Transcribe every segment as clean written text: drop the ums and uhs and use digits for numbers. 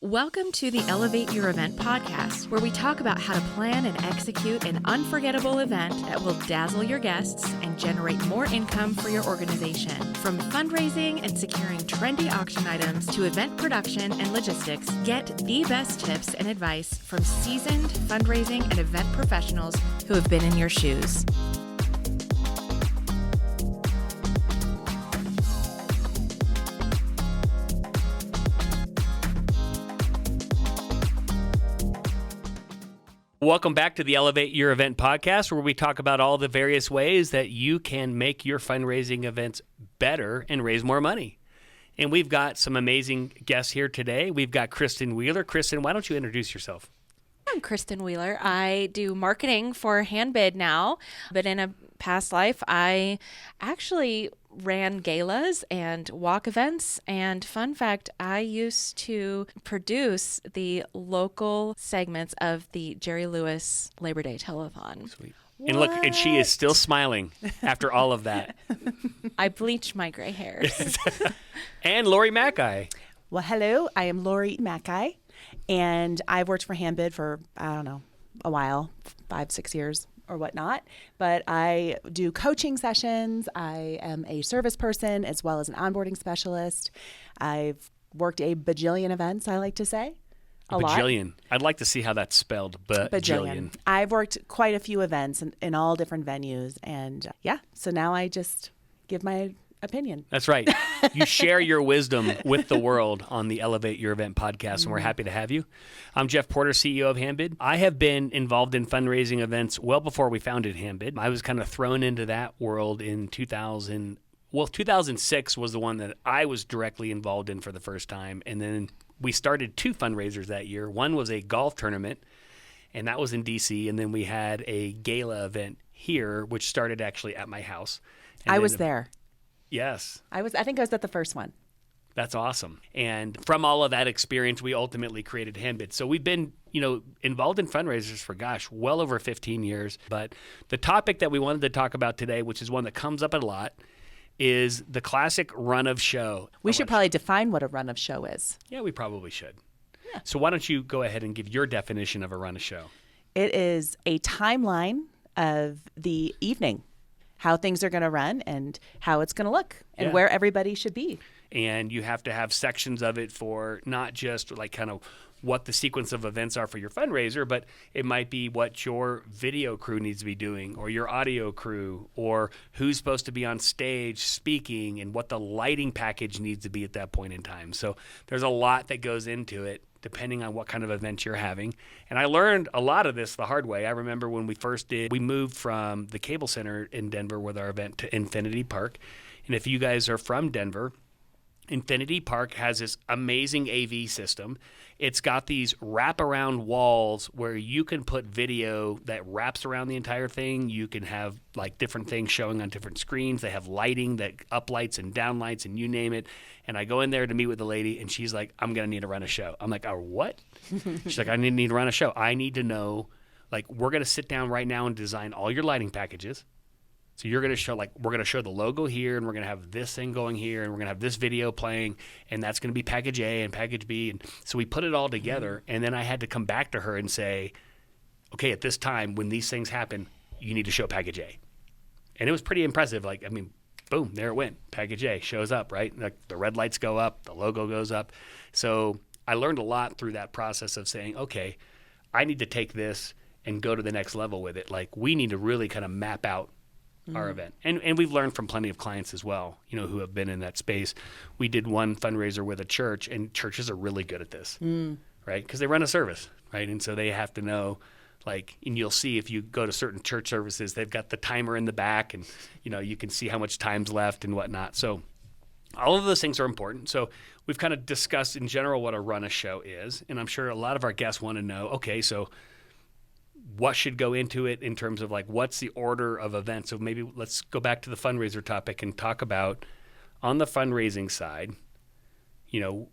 Welcome to the Elevate Your Event podcast, where we talk about how to plan and execute an unforgettable event that will dazzle your guests and generate more income for your organization. From fundraising and securing trendy auction items to event production and logistics, get the best tips and advice from seasoned fundraising and event professionals who have been in your shoes. Welcome back to the Elevate Your Event podcast, where we talk about all the various ways that you can make your fundraising events better and raise more money. And we've got some amazing guests here today. We've got Kristen Wheeler. Kristen, why don't you introduce yourself? I'm Kristen Wheeler. I do marketing for Handbid now, but in a past life, I actually ran galas and walk events. And fun fact, I used to produce the local segments of the Jerry Lewis Labor Day Telethon. Sweet. And look, and she is still smiling after all of that. I bleached my gray hairs. And Lori Mackay. Well, hello, I am Lori Mackay, and I've worked for Handbid for, a while, 5-6 years or whatnot, but I do coaching sessions. I am a service person as well as an onboarding specialist. I've worked a bajillion events, I like to say. A bajillion. lot. I'd like to see how that's spelled. Bajillion. I've worked quite a few events in all different venues, and so now I just give my opinion. That's right. You share your wisdom with the world on the Elevate Your Event podcast, and we're happy to have you. I'm Jeff Porter, CEO of Handbid. I have been involved in fundraising events well before we founded Handbid. I was kind of thrown into that world in 2006 was the one that I was directly involved in for the first time, and then we started 2 fundraisers that year. One was a golf tournament, and that was in D.C., and then we had a gala event here, which started actually at my house. And I was there. Yes. I think I was at the first one. That's awesome. And from all of that experience, we ultimately created Handbid. So we've been, involved in fundraisers for, well over 15 years. But the topic that we wanted to talk about today, which is one that comes up a lot, is the classic run of show. We should probably define what a run of show is. Yeah, we probably should. Yeah. So why don't you go ahead and give your definition of a run of show? It is a timeline of the evening, how things are going to run and how it's going to look and where everybody should be. And you have to have sections of it for not just like kind of what the sequence of events are for your fundraiser, but it might be what your video crew needs to be doing or your audio crew or who's supposed to be on stage speaking and what the lighting package needs to be at that point in time. So there's a lot that goes into it depending on what kind of event you're having. And I learned a lot of this the hard way. I remember when we moved from the Cable Center in Denver with our event to Infinity Park. And if you guys are from Denver, Infinity Park has this amazing AV system. It's got these wraparound walls where you can put video that wraps around the entire thing. You can have like different things showing on different screens. They have lighting that uplights and downlights and you name it. And I go in there to meet with the lady and she's like, I'm going to need to run a show. I'm like, oh, what? She's like, I need to run a show. I need to know, like, we're going to sit down right now and design all your lighting packages. So you're going to show, we're going to show the logo here, and we're going to have this thing going here, and we're going to have this video playing, and that's going to be package A and package B. And so we put it all together, and then I had to come back to her and say, okay, at this time, when these things happen, you need to show package A. And it was pretty impressive. Boom, there it went. Package A shows up, right? Like the red lights go up, the logo goes up. So I learned a lot through that process of saying, okay, I need to take this and go to the next level with it. Like we need to really kind of map out our event. And we've learned from plenty of clients as well, who have been in that space. We did one fundraiser with a church, and churches are really good at this, right? Because they run a service, right? And so they have to know, and you'll see if you go to certain church services, they've got the timer in the back, and, you can see how much time's left and whatnot. So all of those things are important. So we've kind of discussed in general what a run a show is, and I'm sure a lot of our guests want to know, okay, so what should go into it in terms of what's the order of events? So maybe let's go back to the fundraiser topic and talk about on the fundraising side,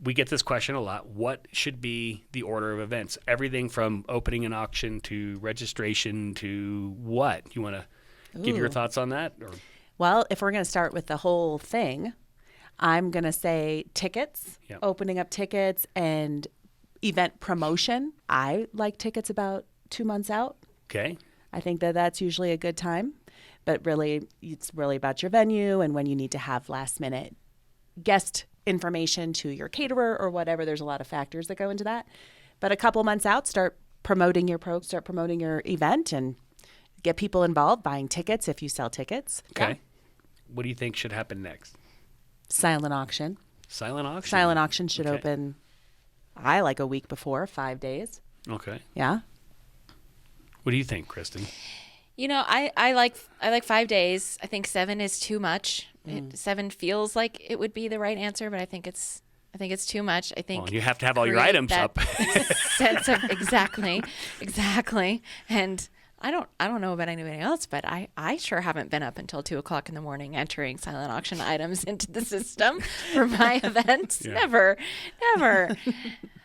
we get this question a lot. What should be the order of events? Everything from opening an auction to registration to what? You want to give your thoughts on that? Or? Well, if we're going to start with the whole thing, I'm going to say tickets, opening up tickets and event promotion, I like tickets about 2 months out. Okay. I think that that's usually a good time. But really, it's really about your venue and when you need to have last minute guest information to your caterer or whatever. There's a lot of factors that go into that. But a couple months out, start promoting your event and get people involved, buying tickets if you sell tickets. Okay. Yeah. What do you think should happen next? Silent auction. Silent auction? Silent auction should Okay. open, I like a week before, 5 days. Okay. Yeah. What do you think, Kristen? I like 5 days. I think 7 is too much. 7 feels like it would be the right answer, but I think it's too much. I think Well, you have to have all your create items that up. sense of exactly. And I don't know about anybody else, but I sure haven't been up until 2:00 in the morning entering silent auction items into the system for my events. Yeah. Never.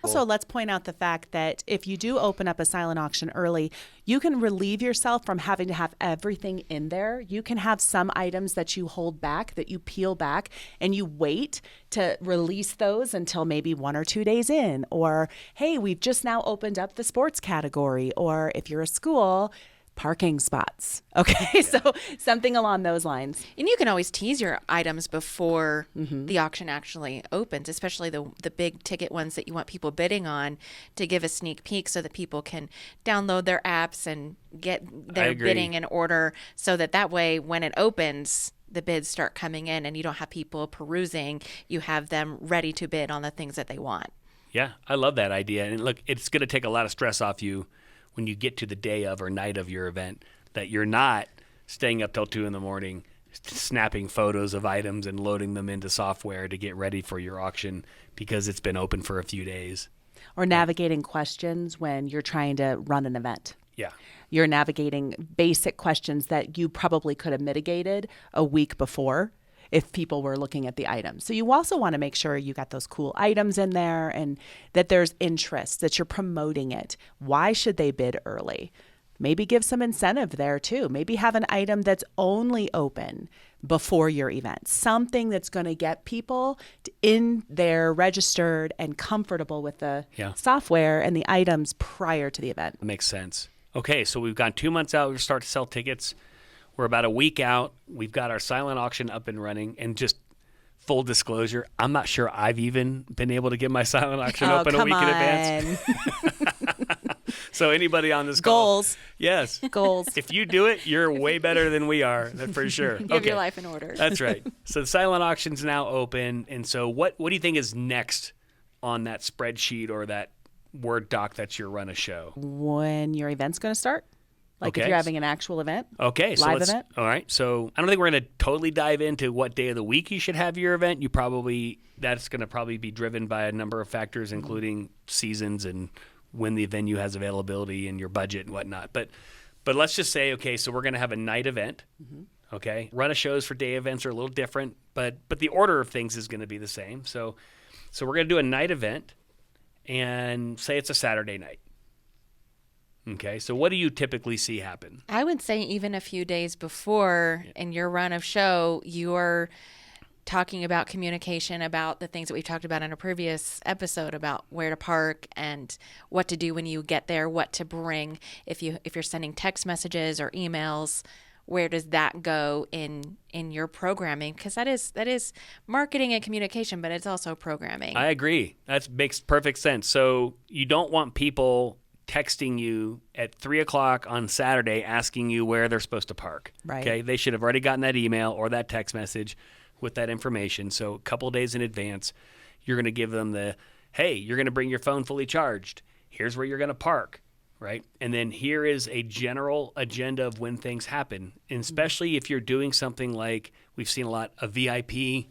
Also, let's point out the fact that if you do open up a silent auction early, you can relieve yourself from having to have everything in there. You can have some items that you hold back, that you peel back, and you wait to release those until maybe 1 or 2 days in. Or, hey, we've just now opened up the sports category. Or if you're a school, parking spots. Okay, so something along those lines. And you can always tease your items before the auction actually opens, especially the big ticket ones that you want people bidding on, to give a sneak peek so that people can download their apps and get their bidding in order, so that way when it opens, the bids start coming in and you don't have people perusing. You have them ready to bid on the things that they want. Yeah, I love that idea. And look, it's going to take a lot of stress off you when you get to the day of or night of your event, that you're not staying up till 2 a.m, snapping photos of items and loading them into software to get ready for your auction because it's been open for a few days. Or navigating questions when you're trying to run an event. Yeah. You're navigating basic questions that you probably could have mitigated a week before if people were looking at the items. So you also want to make sure you got those cool items in there and that there's interest, that you're promoting it. Why should they bid early? Maybe give some incentive there too. Maybe have an item that's only open before your event. Something that's going to get people in there registered and comfortable with the software and the items prior to the event. That makes sense. Okay, so we've gone 2 months out. We start to sell tickets. We're about a week out. We've got our silent auction up and running. And just full disclosure, I'm not sure I've even been able to get my silent auction open a week in advance. So anybody on this call. Goals. Yes. Goals. If you do it, you're way better than we are, for sure. You have your life in order. That's right. So the silent auction's now open. And so what do you think is next on that spreadsheet or that Word doc that's your run a show? When your event's going to start? Like if you're having an actual event? Okay. So live event? All right. So I don't think we're going to totally dive into what day of the week you should have your event. That's going to probably be driven by a number of factors, including seasons and when the venue has availability and your budget and whatnot. But let's just say, okay, so we're going to have a night event. Okay. Run a shows for day events are a little different, but the order of things is going to be the same. So we're going to do a night event and say it's a Saturday night. Okay, so what do you typically see happen? I would say even a few days before in your run of show, you're talking about communication, about the things that we've talked about in a previous episode about where to park and what to do when you get there, what to bring. If you're sending text messages or emails, where does that go in your programming? Because that is marketing and communication, but it's also programming. I agree. That makes perfect sense. So you don't want people texting you at 3:00 on Saturday asking you where they're supposed to park. Right. Okay. They should have already gotten that email or that text message with that information. So a couple of days in advance, you're going to give them hey, you're going to bring your phone fully charged. Here's where you're going to park. Right. And then here is a general agenda of when things happen. And especially if you're doing something like we've seen a lot, a VIP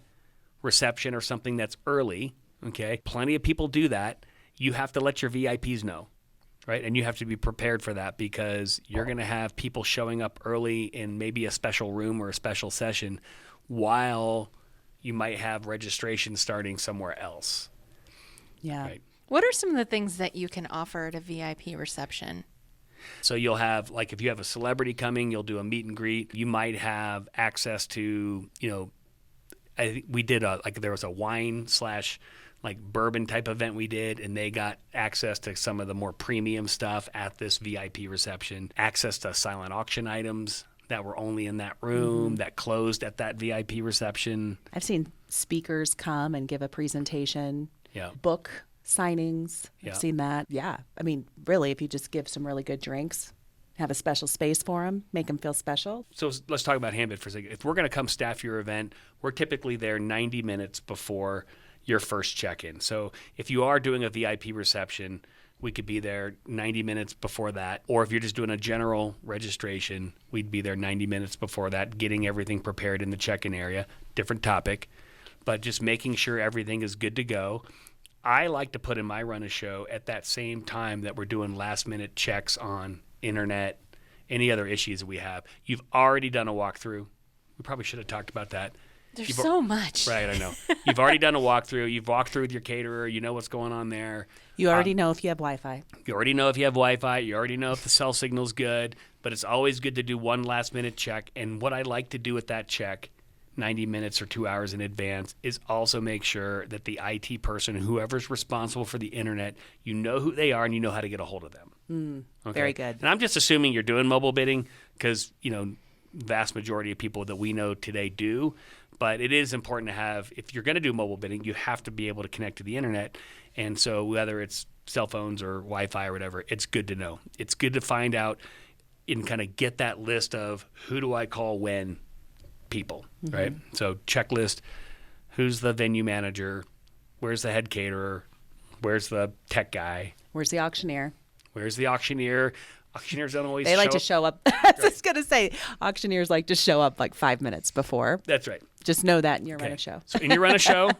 reception or something that's early. Okay. Plenty of people do that. You have to let your VIPs know. Right. And you have to be prepared for that because you're going to have people showing up early in maybe a special room or a special session while you might have registration starting somewhere else. Yeah. Right. What are some of the things that you can offer at a VIP reception? So you'll have, like if you have a celebrity coming, you'll do a meet and greet. You might have access to, I think we did there was a wine / like bourbon type event we did, and they got access to some of the more premium stuff at this VIP reception, access to silent auction items that were only in that room that closed at that VIP reception. I've seen speakers come and give a presentation, Yeah. book signings. Yeah. I've seen that. Yeah. I mean, really, if you just give some really good drinks, have a special space for them, make them feel special. So let's talk about Handbid for a second. If we're going to come staff your event, we're typically there 90 minutes before your first check-in. So if you are doing a VIP reception, we could be there 90 minutes before that. Or if you're just doing a general registration, we'd be there 90 minutes before that, getting everything prepared in the check-in area. Different topic, but just making sure everything is good to go. I like to put in my run a show at that same time that we're doing last-minute checks on internet, any other issues that we have. You've already done a walkthrough. We probably should have talked about that. There's so much. Right, I know. You've already done a walkthrough. You've walked through with your caterer. You know what's going on there. You already know if you have Wi-Fi. You already know if you have Wi-Fi. You already know if the cell signal's good. But it's always good to do one last-minute check. And what I like to do with that check, 90 minutes or 2 hours in advance, is also make sure that the IT person, whoever's responsible for the internet, you know who they are and you know how to get a hold of them. Okay? Very good. And I'm just assuming you're doing mobile bidding because, vast majority of people that we know today do. But it is important to have, if you're going to do mobile bidding, you have to be able to connect to the internet. And so whether it's cell phones or Wi-Fi or whatever, it's good to know. It's good to find out and kind of get that list of who do I call when people, right? So checklist, who's the venue manager, where's the head caterer, where's the tech guy, Where's the auctioneer? where's the auctioneer. Auctioneers don't always They like to show up. I was just going to say, auctioneers like to show up like 5 minutes before. That's right. Just know that in your run of show. So in your run of show,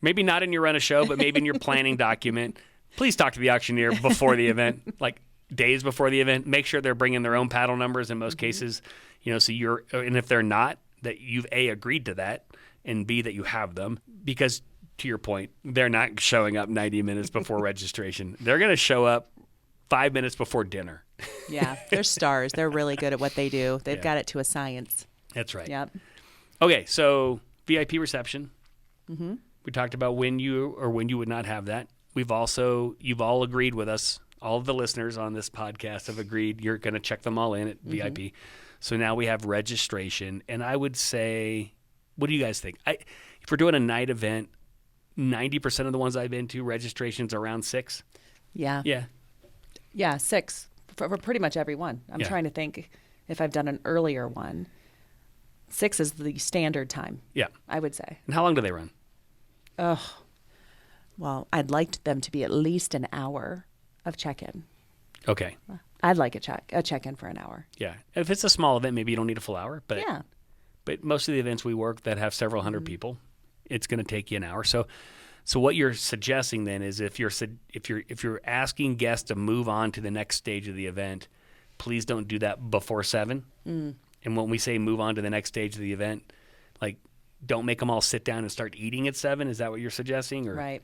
maybe not in your run of show, but maybe in your planning document, please talk to the auctioneer before the event, like days before the event. Make sure they're bringing their own paddle numbers in most cases, so and if they're not, that you've A, agreed to that, and B, that you have them. Because to your point, they're not showing up 90 minutes before registration. They're going to show up 5 minutes before dinner. Yeah, they're stars. They're really good at what they do. They've got it to a science. That's right. Yep. Okay, so VIP reception. We talked about when you would not have that. You've all agreed with us. All of the listeners on this podcast have agreed you're going to check them all in at VIP. So now we have registration. And I would say, what do you guys think? If we're doing a night event, 90% of the ones I've been to, registration's around 6. Yeah. Yeah. Yeah, 6 for pretty much every one. I'm trying to think if I've done an earlier one. 6 is the standard time. Yeah. I would say. And how long do they run? Well, I'd like them to be at least an hour of check-in. Okay. I'd like a check-in for an hour. Yeah. If it's a small event, maybe you don't need a full hour. But Yeah. But most of the events we work that have several hundred people, it's going to take you an hour. So what you're suggesting then is if you're asking guests to move on to the next stage of the event, please don't do that before 7. And when we say move on to the next stage of the event, like don't make them all sit down and start eating at 7. Is that what you're suggesting? Or? Right.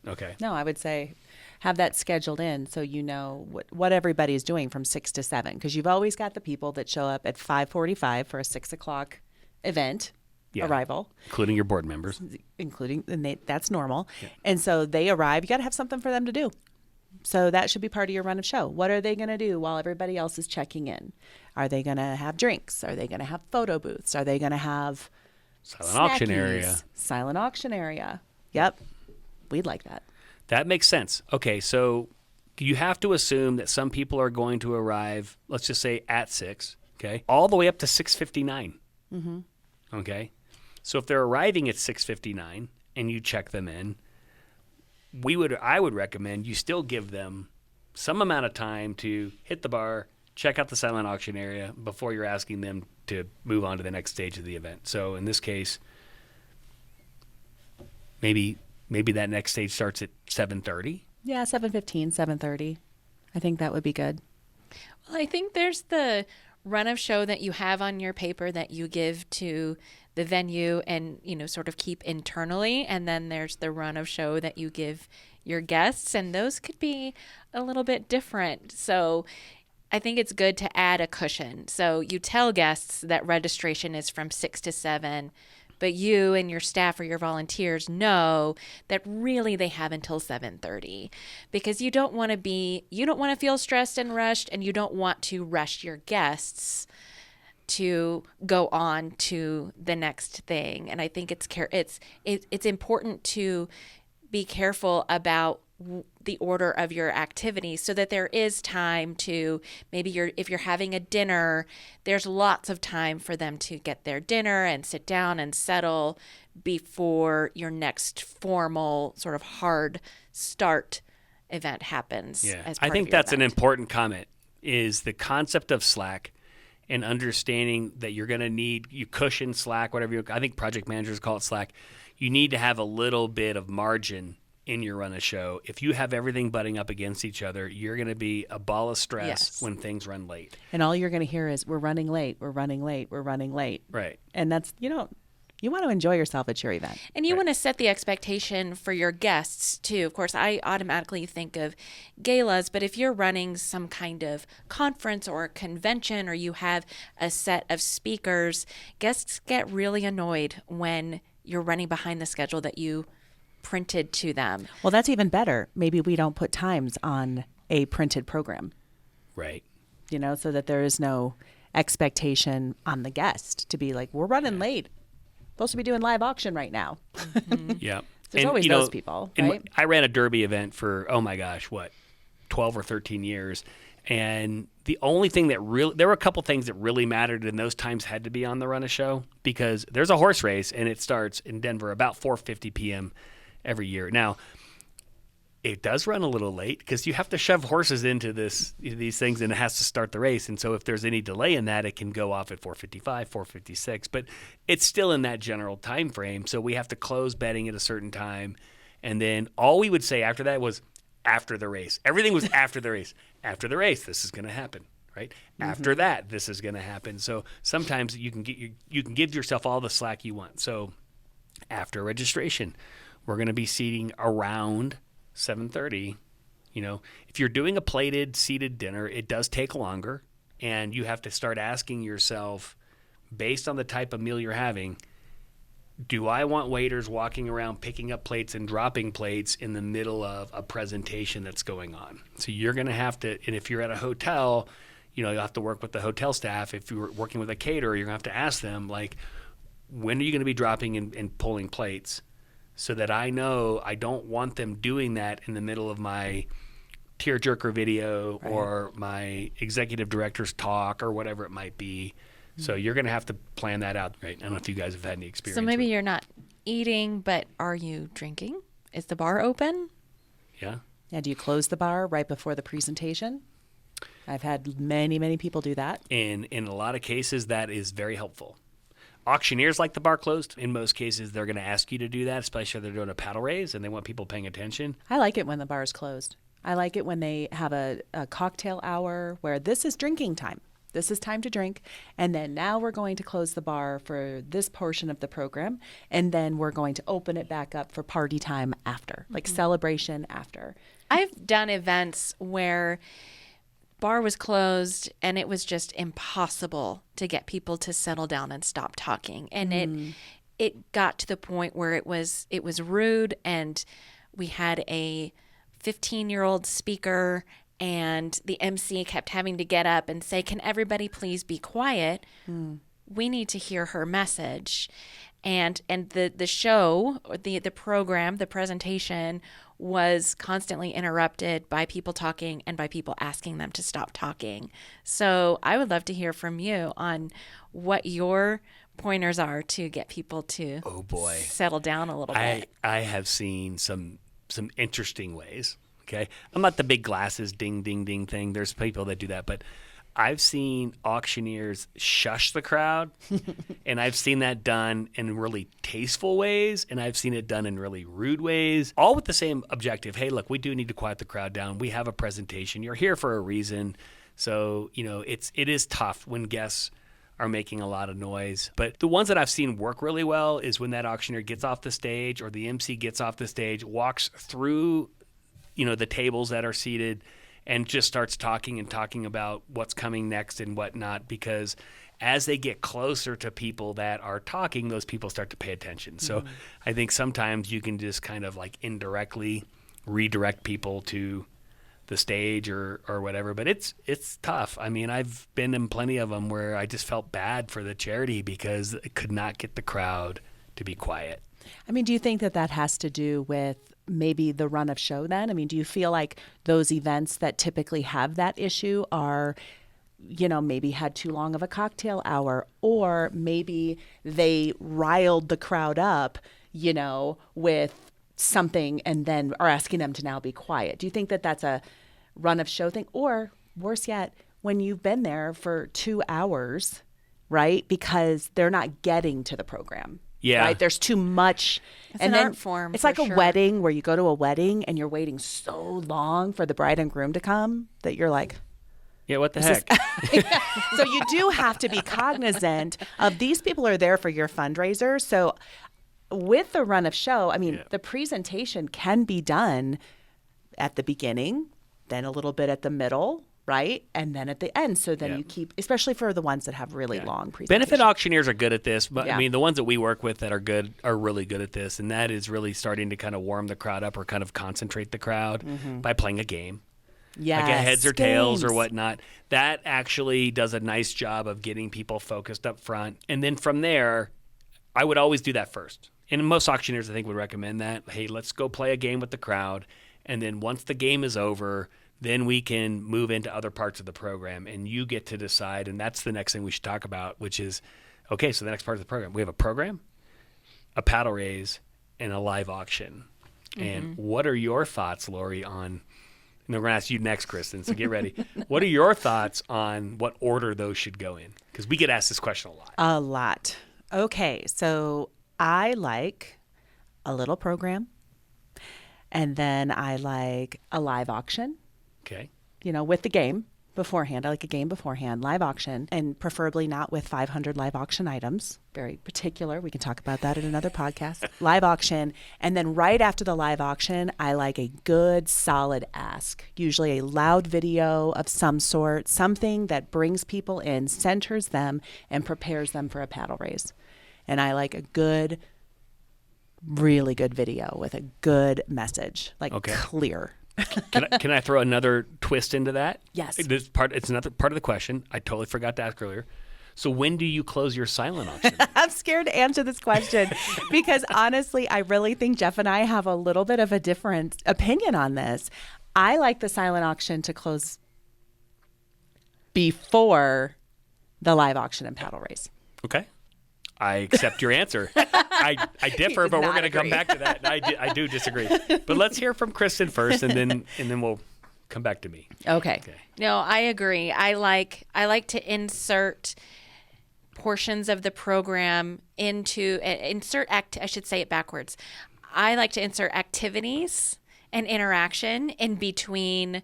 Okay. No, I would say have that scheduled in so you know what everybody's doing from 6 to 7, because you've always got the people that show up at 5:45 for a 6 o'clock event. Yeah. Arrival, Including your board members. That's normal. Yeah. And so they arrive. You got to have something for them to do. So that should be part of your run of show. What are they going to do while everybody else is checking in? Are they going to have drinks? Are they going to have photo booths? Are they going to have silent auction area? Silent auction area. Yep. We'd like that. That makes sense. Okay, so you have to assume that some people are going to arrive, let's just say at 6, okay, all the way up to 6:59. Okay? So if they're arriving at 6:59 and you check them in, I would recommend you still give them some amount of time to hit the bar, check out the silent auction area before you're asking them to move on to the next stage of the event. So in this case, maybe that next stage starts at 7:30. Yeah, 7:15, 7:30. I think that would be good. Well, I think there's the run of show that you have on your paper that you give to the venue and, sort of keep internally. And then there's the run of show that you give your guests. And those could be a little bit different. So I think it's good to add a cushion. So you tell guests that registration is from 6 to 7, but you and your staff or your volunteers know that really they have until 7:30, because you don't want to feel stressed and rushed, and you don't want to rush your guests to go on to the next thing. And I think it's important to be careful about the order of your activities so that there is time to if you're having a dinner, there's lots of time for them to get their dinner and sit down and settle before your next formal sort of hard start event happens. Yeah, as I part think of your that's an event. important comment, is the concept of slack and understanding that you're going to need you cushion slack, whatever I think project managers call it slack. You need to have a little bit of margin in your run a show. If you have everything butting up against each other, you're going to be a ball of stress Yes. when things run late. And all you're going to hear is, we're running late, we're running late, we're running late. Right. And that's, you want to enjoy yourself at your event. And you Right. want to set the expectation for your guests too. Of course, I automatically think of galas, but if you're running some kind of conference or convention, or you have a set of speakers, guests get really annoyed when you're running behind the schedule that you printed to them. Well, that's even better. Maybe we don't put times on a printed program, Right. so that there is no expectation on the guest to be like, we're running late. Supposed to be doing live auction right now. Yeah. There's always those people, right? I ran a derby event for, 12 or 13 years. And the only thing there were a couple things that really mattered, and those times had to be on the run a show, because there's a horse race and it starts in Denver about 4:50 p.m. every year. Now, it does run a little late because you have to shove horses into these things, and it has to start the race. And so if there's any delay in that, it can go off at 4:55, 4:56. But it's still in that general time frame. So we have to close betting at a certain time. And then all we would say after that was, after the race. Everything was after the race. After the race, this is going to happen, right? Mm-hmm. After that, this is going to happen. So sometimes you can give yourself all the slack you want. So after registration, we're going to be seating around 7:30. If you're doing a plated seated dinner, it does take longer, and you have to start asking yourself, based on the type of meal you're having, do I want waiters walking around picking up plates and dropping plates in the middle of a presentation that's going on? So you're going to have to, and if you're at a hotel, you'll have to work with the hotel staff. If you're working with a caterer, you're going to have to ask them, like, when are you going to be dropping and pulling plates? So that I know I don't want them doing that in the middle of my tearjerker video or my executive director's talk or whatever it might be. So you're going to have to plan that out, right? I don't know if you guys have had any experience. So maybe with you're not eating, but are you drinking? Is the bar open? Yeah. Yeah, do you close the bar right before the presentation? I've had many, many people do that. And in a lot of cases, that is very helpful. Auctioneers like the bar closed. In most cases, they're going to ask you to do that, especially if they're doing a paddle raise and they want people paying attention. I like it when the bar is closed. I like it when they have a cocktail hour where this is drinking time. This is time to drink. And then now we're going to close the bar for this portion of the program. And then we're going to open it back up for party time after, like celebration after. I've done events where bar was closed and it was just impossible to get people to settle down and stop talking. And it got to the point where it was rude, and we had a 15-year-old speaker, and the MC kept having to get up and say, "Can everybody please be quiet? We need to hear her message." And the show, the program, the presentation was constantly interrupted by people talking and by people asking them to stop talking. So I would love to hear from you on what your pointers are to get people to settle down a little bit. I have seen some interesting ways. Okay, I'm not the big glasses ding ding ding thing. There's people that do that, but I've seen auctioneers shush the crowd, and I've seen that done in really tasteful ways, and I've seen it done in really rude ways, all with the same objective. Hey, look, we do need to quiet the crowd down. We have a presentation. You're here for a reason. So, it is tough when guests are making a lot of noise. But the ones that I've seen work really well is when that auctioneer gets off the stage, or the MC gets off the stage, walks through the tables that are seated, and just starts talking about what's coming next and whatnot, because as they get closer to people that are talking, those people start to pay attention. So I think sometimes you can just kind of like indirectly redirect people to the stage or whatever, but it's tough. I mean, I've been in plenty of them where I just felt bad for the charity because it could not get the crowd to be quiet. I mean, do you think that has to do with maybe the run of show then? I mean, do you feel like those events that typically have that issue are, maybe had too long of a cocktail hour, or maybe they riled the crowd up, with something and then are asking them to now be quiet? Do you think that that's a run of show thing? Or worse yet, when you've been there for 2 hours, right? Because they're not getting to the program. Yeah. Right? There's too much. It's and an then art form. It's for like a sure. wedding where you go to a wedding and you're waiting so long for the bride and groom to come that you're like, Yeah, what the heck? so you do have to be cognizant of these people are there for your fundraiser. So with the run of show, I mean, the presentation can be done at the beginning, then a little bit at the middle, right? And then at the end. So then you keep, especially for the ones that have really long presentations. Benefit auctioneers are good at this, but Yeah. I mean, the ones that we work with that are good are really good at this, and that is really starting to kind of warm the crowd up or kind of concentrate the crowd by playing a game. Yes, Like a heads or tails or games. whatnot. That actually does a nice job of getting people focused up front. And then from there, I would always do that first. And most auctioneers, I think, would recommend that. Hey, let's go play a game with the crowd. And then once the game is over, then we can move into other parts of the program. And you get to decide. And that's the next thing we should talk about, which is, okay, so the next part of the program. We have a program, a paddle raise, and a live auction. And what are your thoughts, Lori, on... And we're going to ask you next, Kristen, so get ready. What are your thoughts on what order those should go in? Because we get asked this question a lot. A lot. Okay, so I like a little program, and then I like a live auction, Okay. with the game beforehand. I like a game beforehand, live auction, and preferably not with 500 live auction items. Very particular. We can talk about that in another podcast. Live auction. And then right after the live auction, I like a good, solid ask, usually a loud video of some sort, something that brings people in, centers them, and prepares them for a paddle raise. And I like a good, really good video with a good message, like clear. Can I throw another twist into that? Yes. It's another part of the question. I totally forgot to ask earlier. So when do you close your silent auction? I'm scared to answer this question because honestly, I really think Jeff and I have a little bit of a different opinion on this. I like the silent auction to close before the live auction and paddle race. Okay. I accept your answer. I differ, does but we're not going to come agree. back to that. I do disagree. But let's hear from Kristen first, and then we'll come back to me. Okay. No, I agree. I like to insert portions of the program into I should say it backwards. I like to insert activities and interaction in between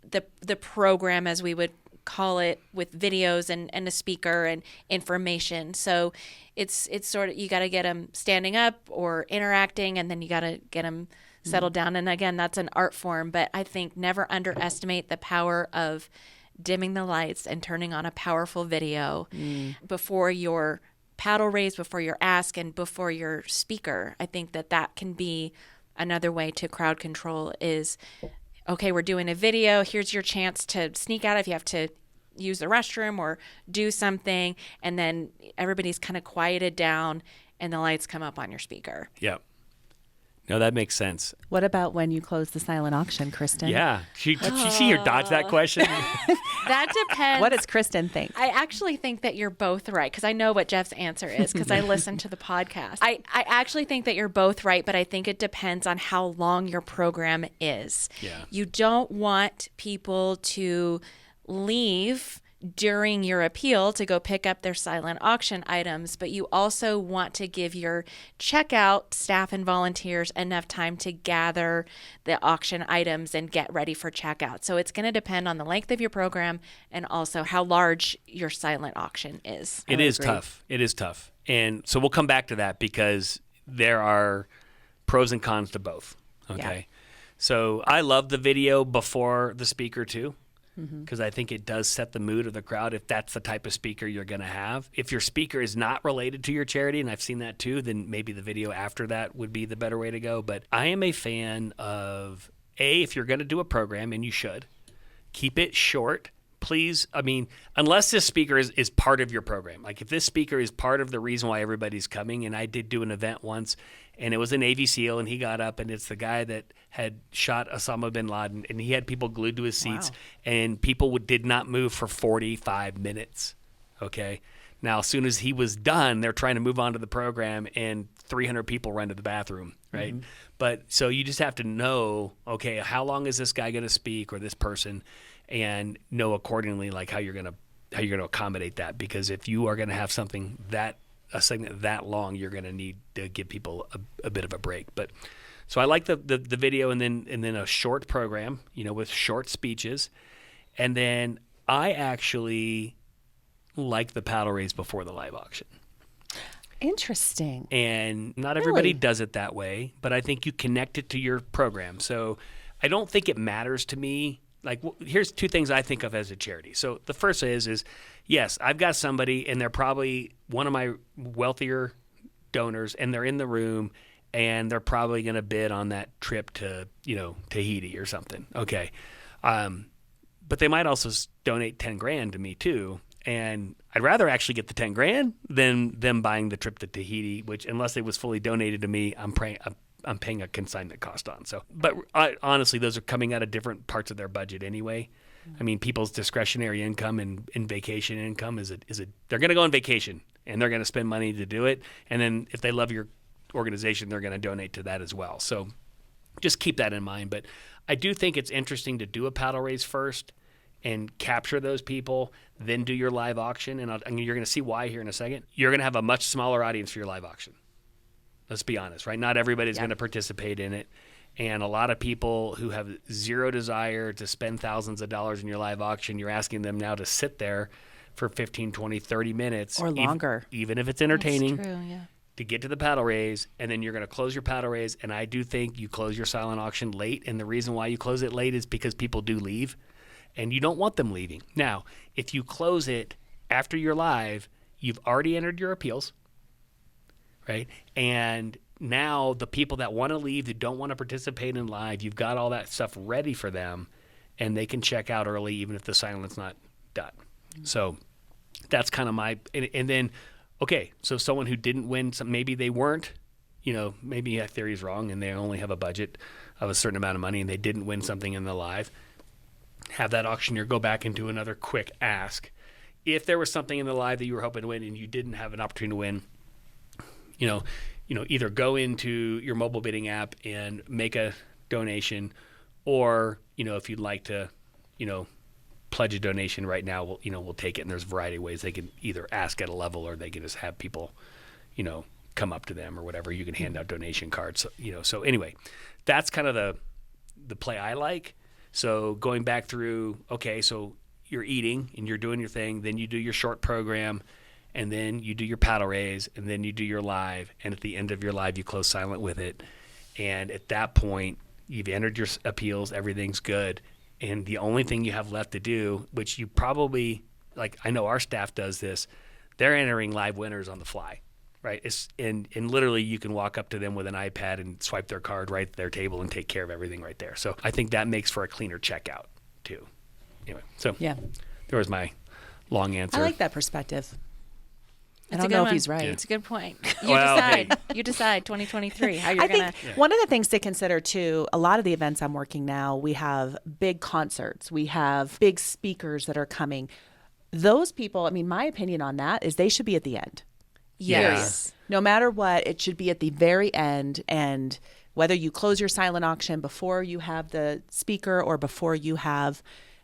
the program, as we would call it, with videos and a speaker and information. So it's sort of, you got to get them standing up or interacting, and then you got to get them settled down. And again, that's an art form, but I think never underestimate the power of dimming the lights and turning on a powerful video before your paddle raise, before your ask, and before your speaker. I think that can be another way to crowd control is, okay, we're doing a video. Here's your chance to sneak out if you have to use the restroom or do something. And then everybody's kind of quieted down and the lights come up on your speaker. Yep. No, that makes sense. What about when you close the silent auction, Kristen? Yeah. Did you see her dodge that question? That depends. What does Kristen think? I actually think that you're both right, because I know what Jeff's answer is because I listened to the podcast. I actually think that you're both right, but I think it depends on how long your program is. Yeah. You don't want people to leave during your appeal to go pick up their silent auction items, but you also want to give your checkout staff and volunteers enough time to gather the auction items and get ready for checkout. So it's going to depend on the length of your program and also how large your silent auction is. It is tough. It is tough. And so we'll come back to that because there are pros and cons to both. Okay. So I love the video before the speaker too, because I think it does set the mood of the crowd if that's the type of speaker you're going to have. If your speaker is not related to your charity, and I've seen that too, then maybe the video after that would be the better way to go. But I am a fan of, if you're going to do a program, and you should, keep it short. Please, I mean, unless this speaker is part of your program. Like if this speaker is part of the reason why everybody's coming, and I did do an event once, and it was a Navy SEAL, and he got up, and it's the guy that had shot Osama bin Laden, and he had people glued to his seats, and people did not move for 45 minutes, okay? Now, as soon as he was done, they're trying to move on to the program, and 300 people run to the bathroom, right? But so you just have to know, okay, how long is this guy going to speak, or this person, and know accordingly like how you're going to accommodate that, because if you are going to have something a segment that long, you're going to need to give people a bit of a break. But so I like the video, and then a short program, with short speeches, and then I actually like the paddle raise before the live auction. Interesting. And not everybody does it that way, but I think you connect it to your program. So I don't think it matters to me. Like, here's two things I think of as a charity. So the first is yes, I've got somebody, and they're probably one of my wealthier donors, and they're in the room, and they're probably going to bid on that trip to, Tahiti or something. Okay. But they might also donate 10 grand to me too. And I'd rather actually get the 10 grand than them buying the trip to Tahiti, which, unless it was fully donated to me, I'm paying a consignment cost on. So, but honestly, those are coming out of different parts of their budget anyway. I mean, people's discretionary income and vacation income is they're going to go on vacation, and they're going to spend money to do it. And then if they love your organization, they're going to donate to that as well. So just keep that in mind. But I do think it's interesting to do a paddle raise first and capture those people, then do your live auction. And you're going to see why here in a second. You're going to have a much smaller audience for your live auction. Let's be honest, right? Not everybody's going to participate in it. And a lot of people who have zero desire to spend thousands of dollars in your live auction, you're asking them now to sit there for 15, 20, 30 minutes. Or longer. Even if it's entertaining. That's true, yeah. To get to the paddle raise, and then you're going to close your paddle raise. And I do think you close your silent auction late. And the reason why you close it late is because people do leave. And you don't want them leaving. Now, if you close it after you're live, you've already entered your appeals. Right? And now the people that want to leave, that don't want to participate in live, you've got all that stuff ready for them, and they can check out early even if the silent's not done. So that's kind of my – and then, okay, so someone who didn't win, maybe they weren't, maybe that theory is wrong and they only have a budget of a certain amount of money and they didn't win something in the live. Have that auctioneer go back and do another quick ask. If there was something in the live that you were hoping to win and you didn't have an opportunity to win, either go into your mobile bidding app and make a donation, or, if you'd like to, pledge a donation right now, we'll take it. And there's a variety of ways. They can either ask at a level, or they can just have people, come up to them or whatever. You can hand out donation cards, so anyway, that's kind of the play I like. So going back through, okay, so you're eating and you're doing your thing, then you do your short program, and then you do your paddle raise, and then you do your live, and at the end of your live, you close silent with it. And at that point, you've entered your appeals, everything's good, and the only thing you have left to do, which you probably, like I know our staff does this, they're entering live winners on the fly, right? And literally you can walk up to them with an iPad and swipe their card right at their table and take care of everything right there. So I think that makes for a cleaner checkout too. Anyway, so there was my long answer. I like that perspective. I It's don't a good know one. if he's right. It's a good point. Well, You decide 2023 how you're I going think one of the things to consider too, a lot of the events I'm working now, we have big concerts, we have big speakers that are coming. Those people, I mean, my opinion on that is they should be at the end. Yes. No matter what, it should be at the very end. And whether you close your silent auction before you have the speaker or before you have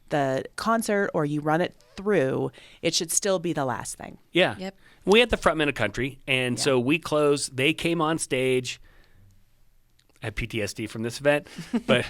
the concert, or you run it through, it should still be the last thing. Yeah. Yep. We had the frontmen of country, and so we closed. They came on stage. I have PTSD from this event, but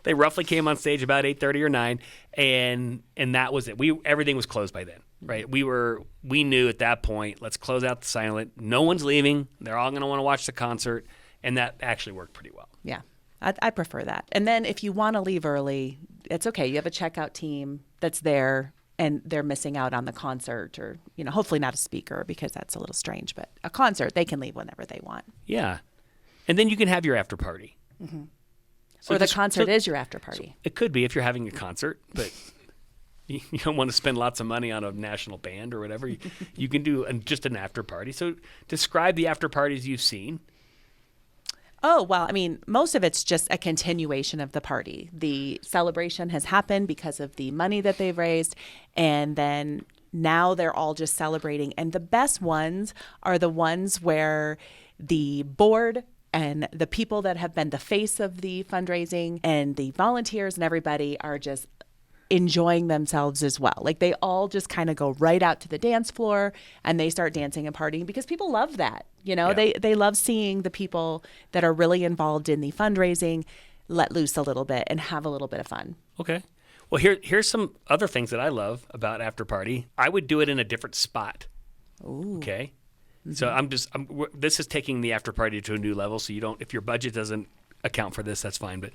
they roughly came on stage about 8:30 or 9, and that was it. Everything was closed by then, right? We knew at that point, let's close out the silent. No one's leaving. They're all going to want to watch the concert, and that actually worked pretty well. Yeah. I prefer that. And then if you want to leave early, it's okay. You have a checkout team that's there and they're missing out on the concert, or, hopefully not a speaker because that's a little strange, but a concert, they can leave whenever they want. Yeah. And then you can have your after party. Mm-hmm. So or the concert is your after party. So it could be if you're having a concert, but you don't want to spend lots of money on a national band or whatever. You can do just an after party. So describe the after parties you've seen. Oh, well, I mean, most of it's just a continuation of the party. The celebration has happened because of the money that they've raised, and then now they're all just celebrating. And the best ones are the ones where the board and the people that have been the face of the fundraising and the volunteers and everybody are just enjoying themselves as well. Like they all just kind of go right out to the dance floor and they start dancing and partying because people love that. Yeah. They love seeing the people that are really involved in the fundraising let loose a little bit and have a little bit of fun. Okay. Well, here's some other things that I love about after party. I would do it in a different spot. Ooh. Okay. So this is taking the after party to a new level. So if your budget doesn't account for this, that's fine. But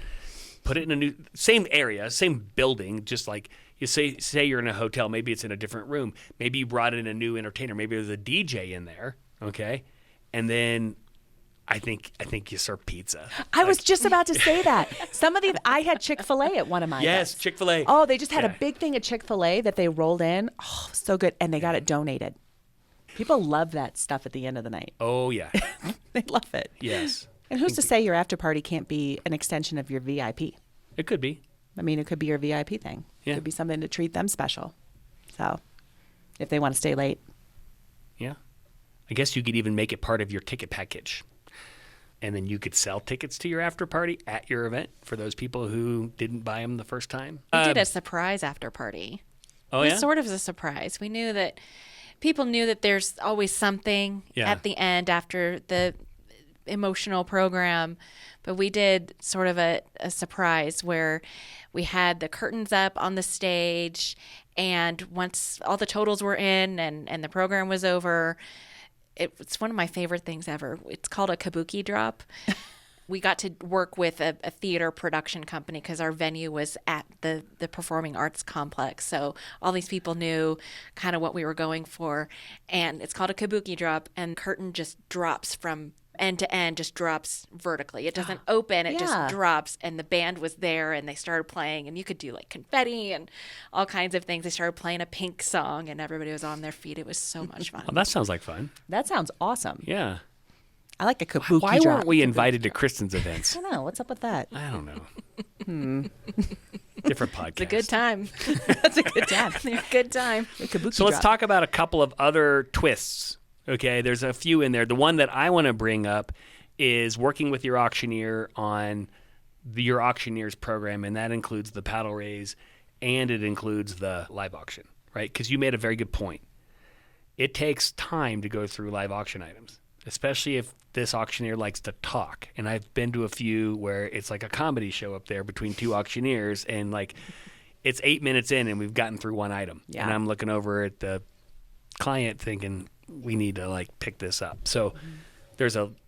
put it in a same area, same building, just like you say you're in a hotel, maybe it's in a different room. Maybe you brought in a new entertainer. Maybe there's a DJ in there, okay? And then I think you serve pizza. I was just about to say that. I had Chick-fil-A at one of my Yes, events. Chick-fil-A. Oh, they just had Yeah. a big thing at Chick-fil-A that they rolled in. Oh, so good. And they got it donated. People love that stuff at the end of the night. Oh, yeah. They love it. Yes. And who's to say your after party can't be an extension of your VIP? It could be. I mean, it could be your VIP thing. Yeah. It could be something to treat them special. So if they want to stay late. Yeah. I guess you could even make it part of your ticket package. And then you could sell tickets to your after party at your event for those people who didn't buy them the first time. We did a surprise after party. Oh, It yeah? was sort of a surprise. We knew that people knew that there's always something Yeah. at the end after the emotional program, but we did sort of a surprise where we had the curtains up on the stage, and once all the totals were in and the program was over, it's one of my favorite things ever. It's called a kabuki drop. We got to work with a theater production company because our venue was at the Performing Arts Complex. So all these people knew kind of what we were going for. And it's called a kabuki drop, and curtain just drops from end to end, just drops vertically. It doesn't open, it Yeah. just drops. And the band was there and they started playing, and you could do like confetti and all kinds of things. They started playing a Pink song and everybody was on their feet. It was so much fun. Well, that sounds like fun. That sounds awesome. Yeah. I like a kabuki Why drop. weren't we invited to Kristen's events? I don't know. What's up with that? I don't know. Different podcast. It's a good time. That's a good time. They're a good time. A kabuki So let's drop. talk about a couple of other twists. Okay, there's a few in there. The one that I want to bring up is working with your auctioneer on your auctioneer's program, and that includes the paddle raise and it includes the live auction, right? Because you made a very good point. It takes time to go through live auction items, especially if this auctioneer likes to talk. And I've been to a few where it's like a comedy show up there between two auctioneers, and like it's 8 minutes in and we've gotten through one item. Yeah. And I'm looking over at the client thinking we need to like pick this up. So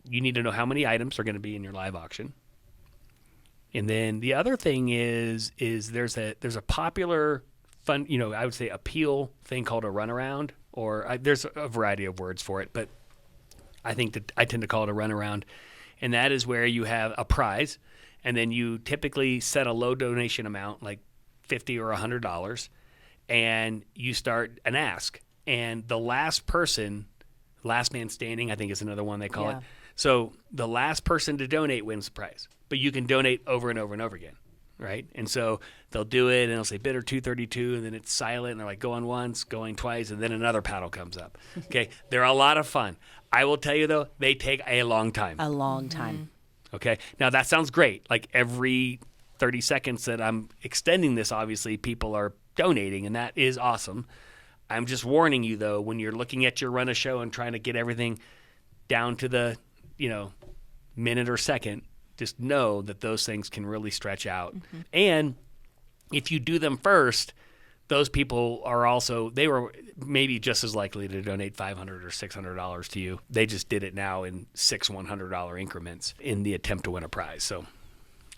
you need to know how many items are going to be in your live auction. And then the other thing is there's a popular fun, I would say appeal thing called a runaround, or there's a variety of words for it, but I think that I tend to call it a runaround. And that is where you have a prize, and then you typically set a low donation amount, like $50 or $100, and you start an ask. And the last man standing, I think is another one they call Yeah. it. So the last person to donate wins the prize. But you can donate over and over and over again, right? And so they'll do it, and they'll say bidder 232, and then it's silent, and they're like going once, going twice, and then another paddle comes up. Okay, they're a lot of fun. I will tell you, though, they take a long time. A long time. Okay, now that sounds great. Like every 30 seconds that I'm extending this, obviously, people are donating, and that is awesome. I'm just warning you, though, when you're looking at your run a show and trying to get everything down to the, minute or second, just know that those things can really stretch out. Mm-hmm. And if you do them first, those people they were maybe just as likely to donate $500 or $600 to you. They just did it now in $6 $100 increments in the attempt to win a prize. So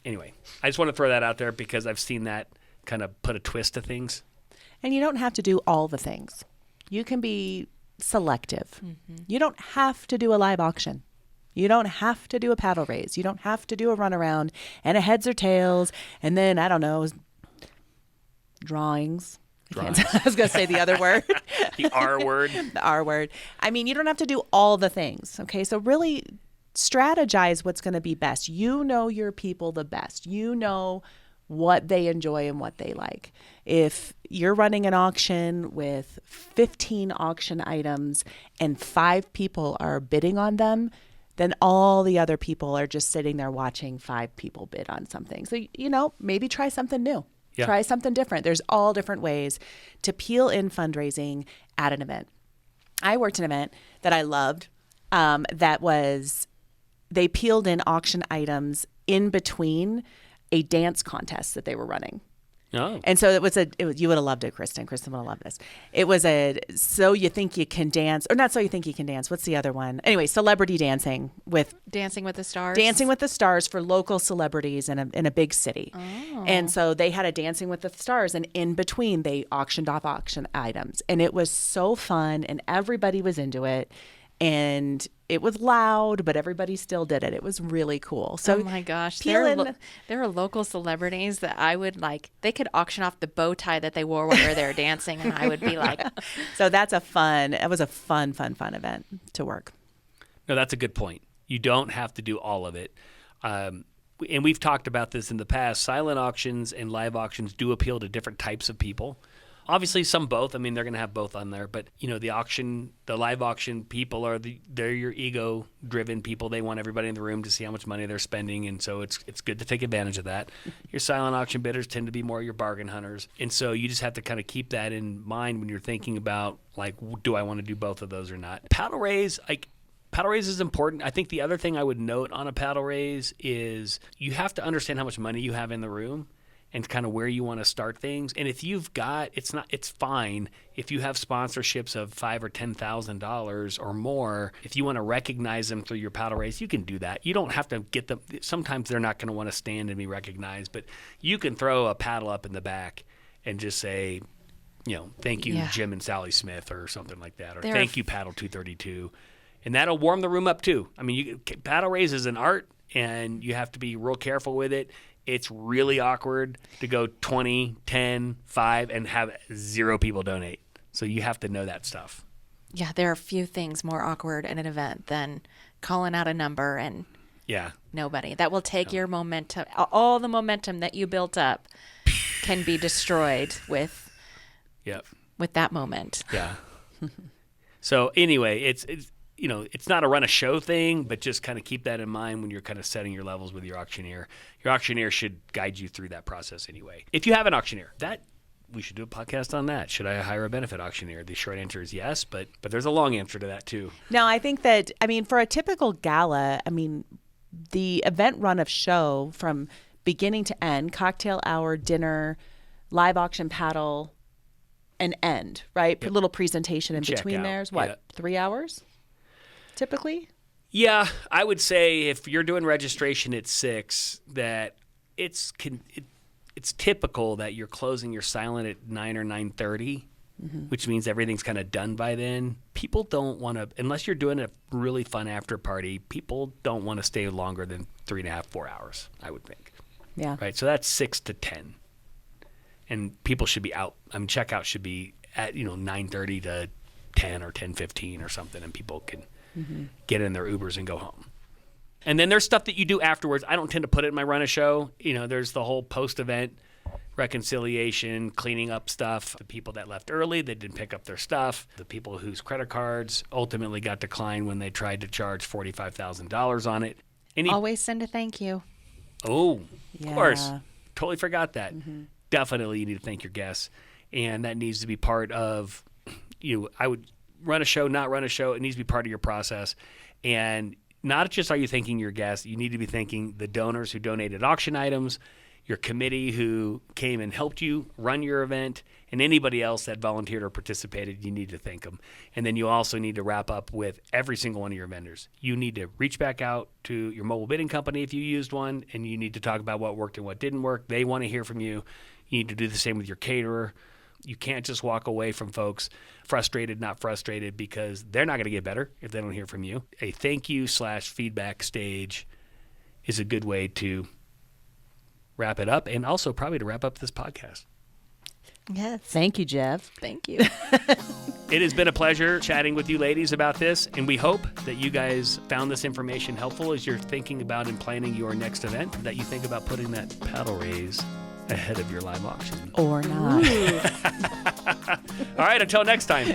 anyway, I just want to throw that out there because I've seen that kind of put a twist to things. And you don't have to do all the things. You can be selective. You don't have to do a live auction. You don't have to do a paddle raise. You don't have to do a runaround and a heads or tails. And then, I don't know, drawings. I was going to say the other word. The R word. The R word. I mean, you don't have to do all the things. Okay. So really strategize what's going to be best. You know your people the best. You know what they enjoy and what they like. If you're running an auction with 15 auction items and 5 people are bidding on them, then all the other people are just sitting there watching 5 people bid on something. So, maybe try something new. Yeah. Try something different. There's all different ways to peel in fundraising at an event. I worked an event that I loved they peeled in auction items in between a dance contest that they were running. Oh. And so you would have loved it, Kristen. Kristen would have loved this. It was So You Think You Can Dance, or not So You Think You Can Dance. What's the other one? Anyway, celebrity dancing with Dancing with the Stars. Dancing with the Stars for local celebrities in a big city. Oh. And so they had a Dancing with the Stars, and in between they auctioned off auction items. And it was so fun, and everybody was into it. And it was loud, but everybody still did it. It was really cool. So, oh my gosh, there are local celebrities that I would like. They could auction off the bow tie that they wore while they were dancing, and I would be like, so it was a fun event to work. No, that's a good point. You don't have to do all of it. And we've talked about this in the past. Silent auctions and live auctions do appeal to different types of people. Obviously, some both. I mean, they're going to have both on there. But, the live auction people they're your ego-driven people. They want everybody in the room to see how much money they're spending. And so it's good to take advantage of that. Your silent auction bidders tend to be more your bargain hunters. And so you just have to kind of keep that in mind when you're thinking about, like, do I want to do both of those or not? Paddle raise is important. I think the other thing I would note on a paddle raise is you have to understand how much money you have in the room and kind of where you want to start things. And if you've got, it's fine if you have sponsorships of $5,000 or $10,000 or more. If you want to recognize them through your paddle raise, you can do that. You don't have to get them. Sometimes they're not going to want to stand and be recognized, but you can throw a paddle up in the back and just say, thank you, Jim and Sally Smith, or something like that, or thank you, Paddle 232. And that'll warm the room up too. I mean, paddle raise is an art, and you have to be real careful with it. It's really awkward to go 20, 10, 5, and have 0 people donate. So you have to know that stuff. Yeah, there are few things more awkward at an event than calling out a number and nobody. That will take your momentum. All the momentum that you built up can be destroyed with that moment. Yeah. So anyway, it's not a run a show thing, but just kind of keep that in mind when you're kind of setting your levels with your auctioneer. Your auctioneer should guide you through that process anyway. If you have an auctioneer, we should do a podcast on that. Should I hire a benefit auctioneer? The short answer is yes, but there's a long answer to that too. No, I think that, for a typical gala, the event run of show from beginning to end, cocktail hour, dinner, live auction paddle, and end, right? Yep. Little presentation in between there's 3 hours? Typically? Yeah, I would say if you're doing registration at 6, that it's typical that you're closing your silent at 9 or 9:30, which means everything's kind of done by then. People don't want to, unless you're doing a really fun after party, people don't want to stay longer than 3.5, 4 hours, I would think. Yeah. Right, so that's 6 to 10. And people should be out. Checkout should be at, 9:30 to 10 or 10:15 or something, and people can get in their Ubers and go home. And then there's stuff that you do afterwards. I don't tend to put it in my run a show. There's the whole post-event reconciliation, cleaning up stuff. The people that left early, they didn't pick up their stuff. The people whose credit cards ultimately got declined when they tried to charge $45,000 on it. Always send a thank you. Oh, of course. Totally forgot that. Definitely you need to thank your guests. And that needs to be part of, I would run a show, not run a show. It needs to be part of your process. And not just are you thanking your guests, you need to be thanking the donors who donated auction items, your committee who came and helped you run your event, and anybody else that volunteered or participated. You need to thank them. And then you also need to wrap up with every single one of your vendors. You need to reach back out to your mobile bidding company if you used one, and you need to talk about what worked and what didn't work. They want to hear from you. You need to do the same with your caterer. You can't just walk away from folks frustrated, not frustrated, because they're not going to get better if they don't hear from you. A thank you / feedback stage is a good way to wrap it up, and also probably to wrap up this podcast. Yes. Thank you, Jeff. Thank you. It has been a pleasure chatting with you ladies about this, and we hope that you guys found this information helpful as you're thinking about and planning your next event, that you think about putting that paddle raise ahead of your live auction. Or not. All right, until next time.